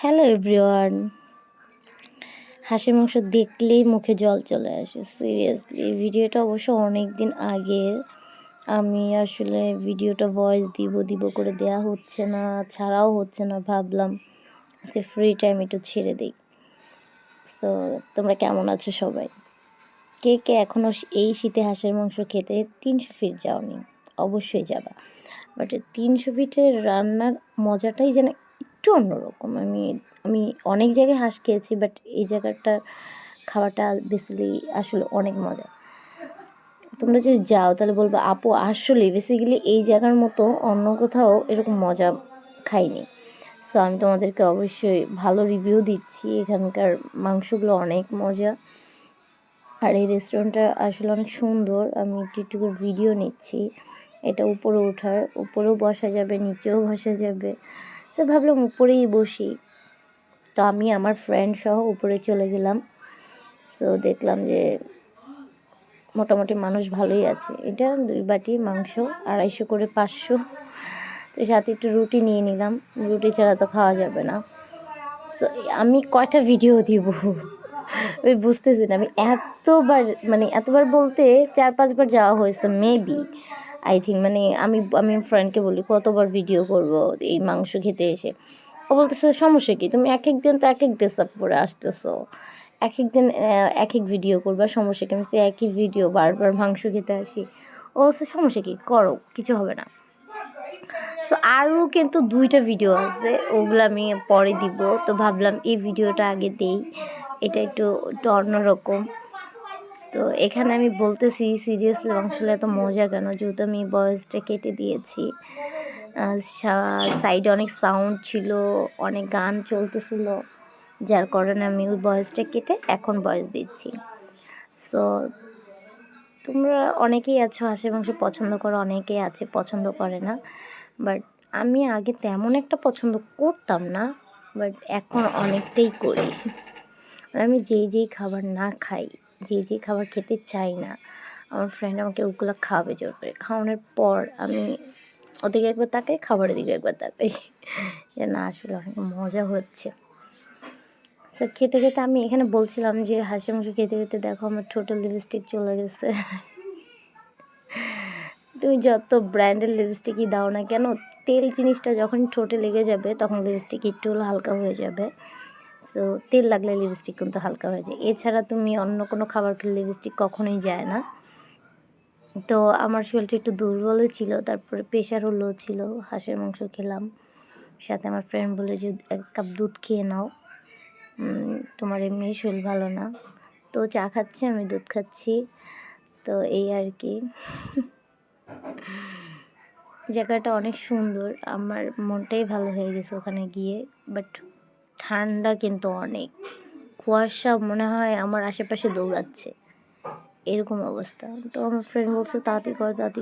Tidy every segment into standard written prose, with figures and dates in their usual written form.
Hello everyone. হাঁসের মাংস দেখলেই মুখে জল চলে আসে। সিরিয়াসলি এই ভিডিওটা অবশ্য অনেক দিন আগের। আমি আসলে ভিডিওটা ভয়েস দিব করে দেয়া হচ্ছে না, ছাড়াও হচ্ছে না। ভাবলাম আজকে ফ্রি টাইম একটু ছেড়ে দিই। সো তোমরা কেমন আছো সবাই? কে কে এখনও এই শীতে হাঁসের মাংস খেতে 300 ফিট যাওনি? অবশ্যই যাবা। বাট 300 ফিটের রান্নার মজাটাই যেন একটু অন্যরকম। আমি অনেক জায়গায় হাঁস খেয়েছি, বাট এই জায়গাটার খাবারটা আসলে অনেক মজা। তোমরা যদি যাও তাহলে বলবো আপু আসলে বেসিক্যালি এই জায়গার মতো অন্য কোথাও এরকম মজা খাইনি। সো আমি তোমাদেরকে অবশ্যই ভালো রিভিউ দিচ্ছি। এখানকার মাংসগুলো অনেক মজা, আর এই রেস্টুরেন্টটা আসলে অনেক সুন্দর। আমি একটু করে ভিডিও নিচ্ছি। এটা উপরে ওঠার, উপরেও বসা যাবে, নিচেও বসা যাবে। তো ভাবলাম উপরেই বসি। তো আমি আমার ফ্রেন্ড সহ উপরে চলে গেলাম। সো দেখলাম যে মোটামুটি মানুষ ভালোই আছে। এটা 2 বাটি মাংস, 250 করে 500। তো সাথে একটু রুটি নিয়ে নিলাম, রুটি ছাড়া তো খাওয়া যাবে না। সো আমি কয়টা ভিডিও দিব আমি বুঝতেছি না। আমি এতবার বলতে 4-5 বার যাওয়া হয়েছে মেবি, আই থিঙ্ক। আমি ফ্রেন্ডকে বলি কতবার ভিডিও করব এই মাংস খেতে এসে। ও বলতেছে সমস্যা কি, তুমি এক এক দিন তো এক এক ড্রেস আপ করে আসতেছো, এক এক দিন এক এক ভিডিও করবা, সমস্যা কি? আমি সে একই ভিডিও বারবার মাংস খেতে আসি। ও বলছে সমস্যা কি, করো, কিছু হবে না। সো আরও কিন্তু 2টা ভিডিও আছে, ওগুলো আমি পরে দিব। তো ভাবলাম এই ভিডিওটা আগে দেই, এটা একটু অন্যরকম। তো এখানে আমি বলতেছি সিরিয়াসলি মাংসটা এত মজা কেন, যেহেতু আমি ভয়েসটা কেটে দিয়েছি। সাইডে অনেক সাউন্ড ছিল, অনেক গান চলতেছিল, যার কারণে আমি ওই ভয়েসটা কেটে এখন ভয়েস দিচ্ছি। সো তোমরা অনেকেই আছো হাঁসের মাংস পছন্দ করো, অনেকেই আছে পছন্দ করে না। বাট আমি আগে তেমন একটা পছন্দ করতাম না, বাট এখন অনেকটাই করি। আমি যেই খাবার না খাই, যেই খাবার খেতে চাই না, আমার ফ্রেন্ড আমাকে ওগুলো খাওয়াবে জোর করে। খাওয়ানোর পর আমি ওদিকে একবার তাকাই, খাবারের দিকে একবার তাকাই, যে না আসলে অনেক মজা হচ্ছে। সো খেতে খেতে আমি এখানে বলছিলাম যে হাঁসের মাংস খেতে খেতে দেখো আমার ঠোঁটে লিপস্টিক চলে গেছে। তুমি যত ব্র্যান্ডের লিপস্টিকই দাও না কেন, তেল জিনিসটা যখন ঠোঁটে লেগে যাবে তখন লিপস্টিক একটু হলে হালকা হয়ে যাবে। সো তেল লাগলে লিপস্টিক কিন্তু হালকা হয়ে যায়। এছাড়া তুমি অন্য কোনো খাবার খেলে লিপস্টিক কখনোই যায় না। তো আমার শরীরটা একটু দুর্বলও ছিল, তারপরে প্রেশারও লো ছিল। হাঁসের মাংস খেলাম, সাথে আমার ফ্রেন্ড বলে যে 1 কাপ দুধ খেয়ে নাও, তোমার এমনি শরীর ভালো না। তো চা খাচ্ছি, আমি দুধ খাচ্ছি। তো এই আর কি। জায়গাটা অনেক সুন্দর, আমার মনটাই ভালো হয়ে গেছে ওখানে গিয়ে। বাট ঠান্ডা কিন্তু অনেক, কুয়াশা মনে হয় আমার আশেপাশে দৌড়াচ্ছে, এরকম অবস্থা। তো আমার ফ্রেন্ড বলছে তাড়াতাড়ি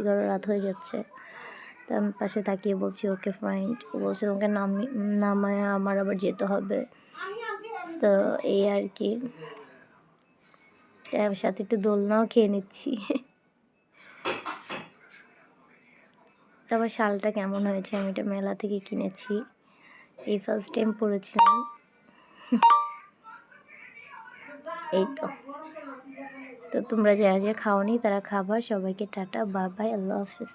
করো, রাত হয়ে যাচ্ছে। তো আমি পাশে তাকিয়ে বলছি ওকে ফাইন। ও বলছে তোমাকে নামায় আমার আবার যেতে হবে। তো এই আর কি, সাথে একটু দোলনাও খেয়ে নিচ্ছি। তারপর শালটা কেমন হয়েছে, আমি এটা মেলা থেকে কিনেছি, এই ফার্স্ট টাইম পরেছিলাম। এই তো তোমরা যারা খাওনি তারা খাবার। সবাইকে টাটা, বাই বাই, আল্লাহ হাফিজ।